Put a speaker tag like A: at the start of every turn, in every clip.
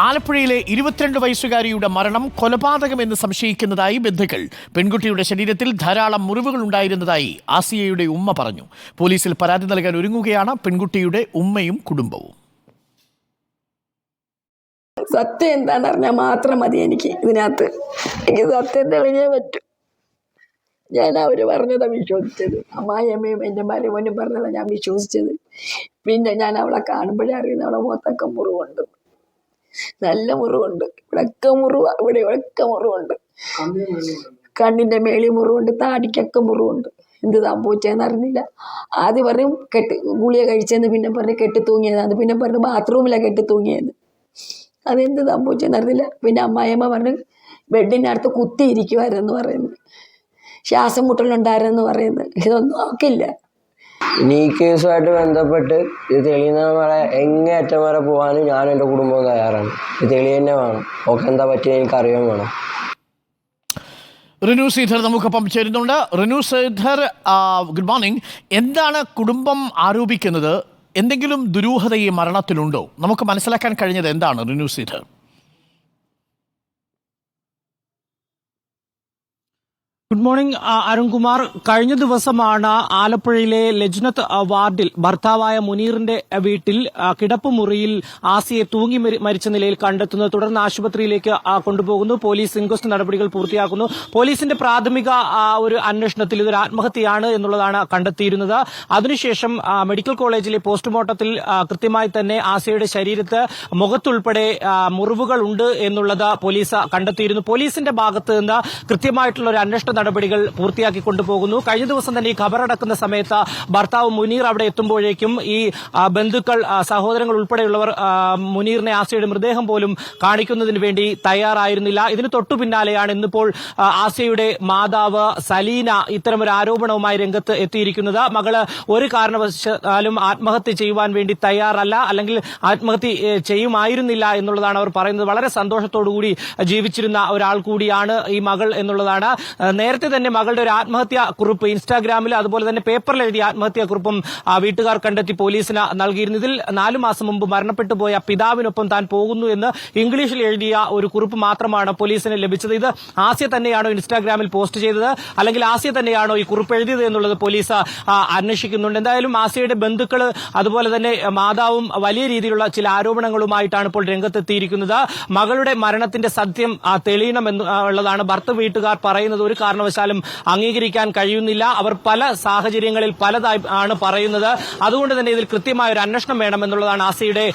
A: ആലപ്പുഴയിലെ 22 വയസ്സുകാരിയുടെ മരണം കൊലപാതകമെന്ന് സംശയിക്കുന്നതായി ബന്ധുക്കൾ. പെൺകുട്ടിയുടെ ശരീരത്തിൽ ധാരാളം മുറിവുകൾ ഉണ്ടായിരുന്നതായി ആസിയയുടെ ഉമ്മ പറഞ്ഞു. പോലീസിൽ പരാതി നൽകാൻ ഒരുങ്ങുകയാണ് പെൺകുട്ടിയുടെ ഉമ്മയും കുടുംബവും.
B: സത്യം എന്താണെന്ന് അറിഞ്ഞാൽ മാത്രം മതി എനിക്ക് ഇതിനകത്ത്. എനിക്ക് സത്യം തെളിഞ്ഞേ പറ്റും. ഞാൻ അവർ പറഞ്ഞതാണ് വിശ്വസിച്ചത്. അമ്മായിയമ്മയും എൻ്റെ മരുമോനും പറഞ്ഞതാണ് ഞാൻ വിശ്വസിച്ചത്. പിന്നെ ഞാൻ അവളെ കാണുമ്പോഴേ അറിയുന്ന അവളെ മുഖത്തൊക്കെ മുറിവുണ്ട്, നല്ല മുറിവുണ്ട്. ഇവിടെയൊക്കെ മുറിവ്, ഇവിടെയൊക്കെ മുറിവുണ്ട്. കണ്ണിൻ്റെ മേളിൽ മുറിവുണ്ട്, താടിക്കൊക്കെ മുറിവുണ്ട്. എന്ത് സംഭവിച്ചതെന്ന് അറിഞ്ഞില്ല. ആദ്യം പറഞ്ഞു ഗുളിക കഴിച്ചെന്ന്, പിന്നെ പറഞ്ഞ് കെട്ടി തൂങ്ങിയതാണ്, പിന്നെ പറഞ്ഞു ബാത്റൂമിലാണ് കെട്ടി തൂങ്ങിയെന്ന്. അതെന്ത് സംഭവിച്ചെന്ന് അറിഞ്ഞില്ല. പിന്നെ അമ്മായിയമ്മ പറഞ്ഞു ബെഡിനടുത്ത് കുത്തിയിരിക്കുമായിരുന്നു പറയുന്നു, ശ്വാസം മുട്ടലുണ്ടായിരുന്നു പറയുന്നു. ഇതൊന്നും നോക്കില്ല.
C: ഇനി ഈ കേസുമായിട്ട് ബന്ധപ്പെട്ട് ഇത് തെളിയുന്ന വരെ എങ്ങേയറ്റം വരെ പോകാനും ഞാനും എൻ്റെ കുടുംബവും തയ്യാറാണ്. ഇത് തെളിയന്നെ വേണം. ഓക്കെ, എന്താ പറ്റിയ എനിക്ക് അറിയാൻ വേണം.
A: റിനു ശ്രീധർ നമുക്കൊപ്പം ചേരുന്നുണ്ട്. Rinu Sreedhar, good morning. എന്താണ് കുടുംബം ആരോപിക്കുന്നത്? എന്തെങ്കിലും ദുരൂഹത ഈ മരണത്തിലുണ്ടോ? നമുക്ക് മനസ്സിലാക്കാൻ കഴിഞ്ഞത് എന്താണ് റിനു ശ്രീധർ?
D: Good morning Arunkumar. കഴിഞ്ഞ ദിവസമാണ് ആലപ്പുഴയിലെ ലജ്നത്ത് വാർഡിൽ ഭർത്താവായ മുനീറിന്റെ വീട്ടിൽ കിടപ്പുമുറിയിൽ ആസിയെ തൂങ്ങി മരിച്ച നിലയിൽ കണ്ടെത്തുന്നത്. തുടർന്ന് ആശുപത്രിയിലേക്ക് കൊണ്ടുപോകുന്നു. പോലീസ് ഇൻക്വസ്റ്റ് നടപടികൾ പൂർത്തിയാക്കുന്നു. പോലീസിന്റെ പ്രാഥമിക ഒരു അന്വേഷണത്തിൽ ഇതൊരു ആത്മഹത്യയാണ് എന്നുള്ളതാണ് കണ്ടെത്തിയിരുന്നത്. അതിനുശേഷം മെഡിക്കൽ കോളേജിലെ പോസ്റ്റ്മോർട്ടത്തിൽ കൃത്യമായി തന്നെ ആസിയയുടെ ശരീരത്ത് മുഖത്തുൾപ്പെടെ മുറിവുകൾ ഉണ്ട് എന്നുള്ളത് പോലീസ് കണ്ടെത്തിയിരുന്നു. പോലീസിന്റെ ഭാഗത്ത് നിന്ന് കൃത്യമായിട്ടുള്ള ഒരു അന്വേഷണ നടപടികൾ പൂർത്തിയാക്കി കൊണ്ടുപോകുന്നു. കഴിഞ്ഞ ദിവസം തന്നെ ഈ ഖബറടക്കുന്ന സമയത്ത് ഭർത്താവ് മുനീർ അവിടെ എത്തുമ്പോഴേക്കും ഈ ബന്ധുക്കൾ, സഹോദരങ്ങൾ ഉൾപ്പെടെയുള്ളവർ മുനീറിനെ, ആസിയയുടെ മൃതദേഹം പോലും കാണിക്കുന്നതിന് വേണ്ടി തയ്യാറായിരുന്നില്ല. ഇതിന് തൊട്ടു പിന്നാലെയാണ് ഇന്നിപ്പോൾ ആസിയയുടെ മാതാവ് സലീന ഇത്തരമൊരു ആരോപണവുമായി രംഗത്ത് എത്തിയിരിക്കുന്നത്. മകള് ഒരു കാരണവശാലും ആത്മഹത്യ ചെയ്യുവാൻ വേണ്ടി തയ്യാറല്ല, അല്ലെങ്കിൽ ആത്മഹത്യ ചെയ്യുമായിരുന്നില്ല എന്നുള്ളതാണ് അവർ പറയുന്നത്. വളരെ സന്തോഷത്തോടുകൂടി ജീവിച്ചിരുന്ന ഒരാൾ കൂടിയാണ് ഈ മകൾ എന്നുള്ളതാണ്. നേരത്തെ തന്നെ മകളുടെ ഒരു ആത്മഹത്യാ കുറിപ്പ് ഇൻസ്റ്റാഗ്രാമിൽ, അതുപോലെ തന്നെ പേപ്പറിൽ എഴുതിയ ആത്മഹത്യാ കുറിപ്പും വീട്ടുകാർ കണ്ടെത്തി പോലീസിന് നൽകിയിരുന്നു. ഇതിൽ 4 മാസം മുമ്പ് മരണപ്പെട്ടു പോയ പിതാവിനൊപ്പം താൻ പോകുന്നു എന്ന് ഇംഗ്ലീഷിൽ എഴുതിയ ഒരു കുറിപ്പ് മാത്രമാണ് പോലീസിന് ലഭിച്ചത്. ഇത് ആസിയ തന്നെയാണോ ഇൻസ്റ്റാഗ്രാമിൽ പോസ്റ്റ് ചെയ്തത്, അല്ലെങ്കിൽ ആസിയ തന്നെയാണോ ഈ കുറിപ്പ് എഴുതിയത് എന്നുള്ളത് പോലീസ് അന്വേഷിക്കുന്നുണ്ട്. എന്തായാലും ആസിയയുടെ ബന്ധുക്കൾ, അതുപോലെ തന്നെ മാതാവും വലിയ രീതിയിലുള്ള ചില ആരോപണങ്ങളുമായിട്ടാണ് ഇപ്പോൾ രംഗത്തെത്തിയിരിക്കുന്നത്. മകളുടെ മരണത്തിന്റെ സത്യം തെളിയണമെന്നുള്ളതാണ് ഭർത്തൃ വീട്ടുകാർ പറയുന്നത്. ഒരു കാരണവശാലും അംഗീകരിക്കാൻ കഴിയുന്നില്ല. അവർ പല സാഹചര്യങ്ങളിൽ പലതായി ആണ് പറയുന്നത്. അതുകൊണ്ട് തന്നെ ഇതിൽ കൃത്യമായ ഒരു അന്വേഷണം വേണമെന്നുള്ളതാണ് ആസിയയുടെ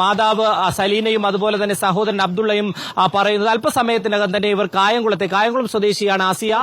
D: മാതാവ് സലീനയും അതുപോലെ തന്നെ സഹോദരൻ അബ്ദുള്ളയും പറയുന്നത്. അല്പസമയത്തിനകം തന്നെ ഇവർ കായംകുളം സ്വദേശിയാണ് ആസിയ.